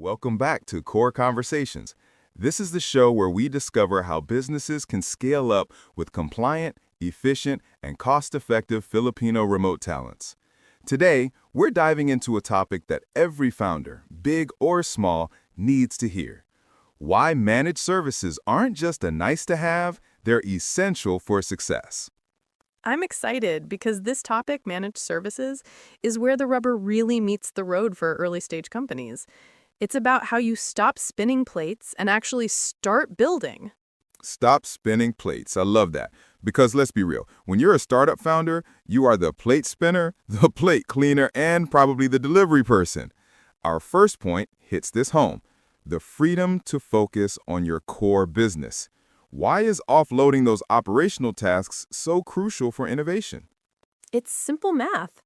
Welcome back to Core Conversations. This is the show where we discover how businesses can scale up with compliant, efficient, and cost-effective Filipino remote talents. Today, we're diving into a topic that every founder, big or small, needs to hear. Why managed services aren't just a nice-to-have, they're essential for success. I'm excited because this topic, managed services, is where the rubber really meets the road for early-stage companies. It's about how you stop spinning plates and actually start building. Stop spinning plates. I love that. Because let's be real, when you're a startup founder, you are the plate spinner, the plate cleaner, and probably the delivery person. Our first point hits this home: the freedom to focus on your core business. Why is offloading those operational tasks so crucial for innovation? It's simple math.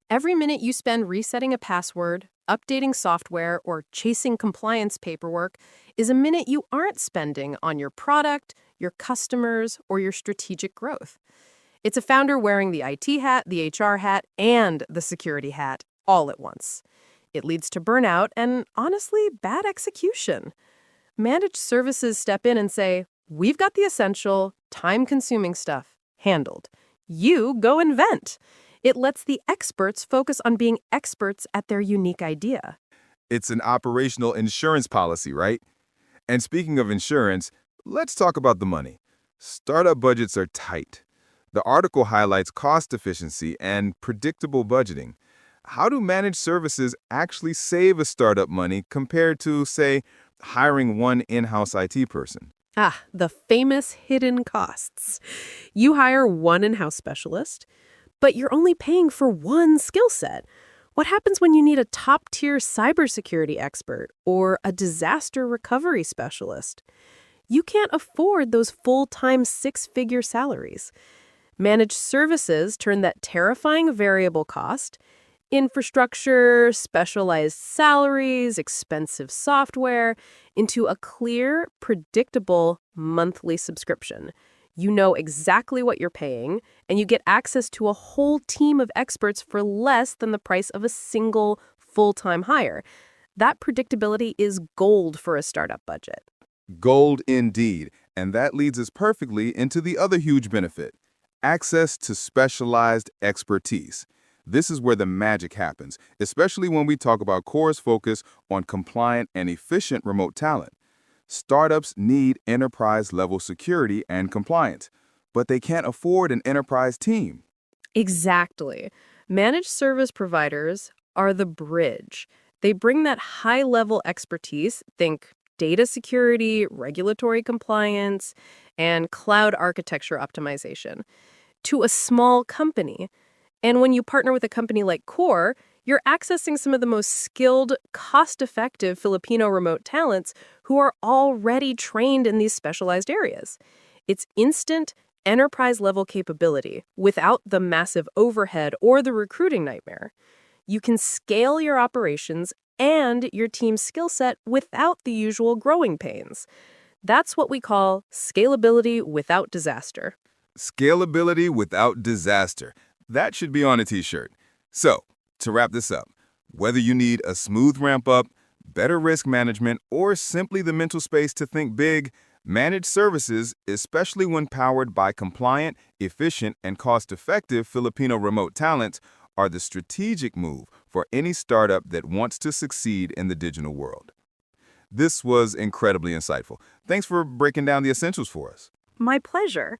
Every minute you spend resetting a password, updating software, or chasing compliance paperwork is a minute you aren't spending on your product, your customers, or your strategic growth. It's a founder wearing the IT hat, the HR hat, and the security hat all at once. It leads to burnout and, honestly, bad execution. Managed services step in and say, "We've got the essential, time-consuming stuff handled. You go invent." It lets the experts focus on being experts at their unique idea. It's an operational insurance policy, right? And speaking of insurance, let's talk about the money. Startup budgets are tight. The article highlights cost efficiency and predictable budgeting. How do managed services actually save a startup money compared to, say, hiring one in-house IT person? The famous hidden costs. You hire one in-house specialist, but you're only paying for one skill set. What happens when you need a top-tier cybersecurity expert or a disaster recovery specialist? You can't afford those full-time six-figure salaries. Managed services turn that terrifying variable cost, infrastructure, specialized salaries, expensive software, into a clear, predictable monthly subscription. You know exactly what you're paying, and you get access to a whole team of experts for less than the price of a single full-time hire. That predictability is gold for a startup budget. Gold indeed, and that leads us perfectly into the other huge benefit: access to specialized expertise. This is where the magic happens, especially when we talk about Core's focus on compliant and efficient remote talent. Startups need enterprise-level security and compliance, but they can't afford an enterprise team. Exactly. Managed service providers are the bridge. They bring that high-level expertise, think data security, regulatory compliance, and cloud architecture optimization, to a small company. And when you partner with a company like Core, you're accessing some of the most skilled, cost-effective Filipino remote talents who are already trained in these specialized areas. It's instant, enterprise-level capability without the massive overhead or the recruiting nightmare. You can scale your operations and your team's skill set without the usual growing pains. That's what we call scalability without disaster. Scalability without disaster. That should be on a t-shirt. So, to wrap this up, whether you need a smooth ramp-up, better risk management, or simply the mental space to think big, managed services, especially when powered by compliant, efficient, and cost-effective Filipino remote talent, are the strategic move for any startup that wants to succeed in the digital world. This was incredibly insightful. Thanks for breaking down the essentials for us. My pleasure.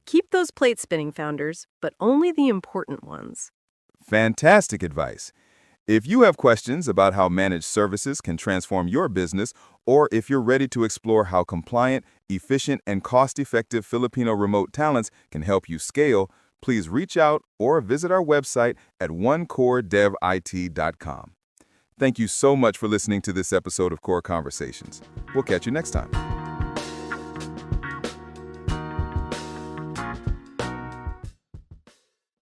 Keep those plate spinning, founders, but only the important ones. Fantastic advice. If you have questions about how managed services can transform your business, or if you're ready to explore how compliant, efficient, and cost-effective Filipino remote talents can help you scale, please reach out or visit our website at onecoredevit.com. Thank you so much for listening to this episode of Core Conversations. We'll catch you next time.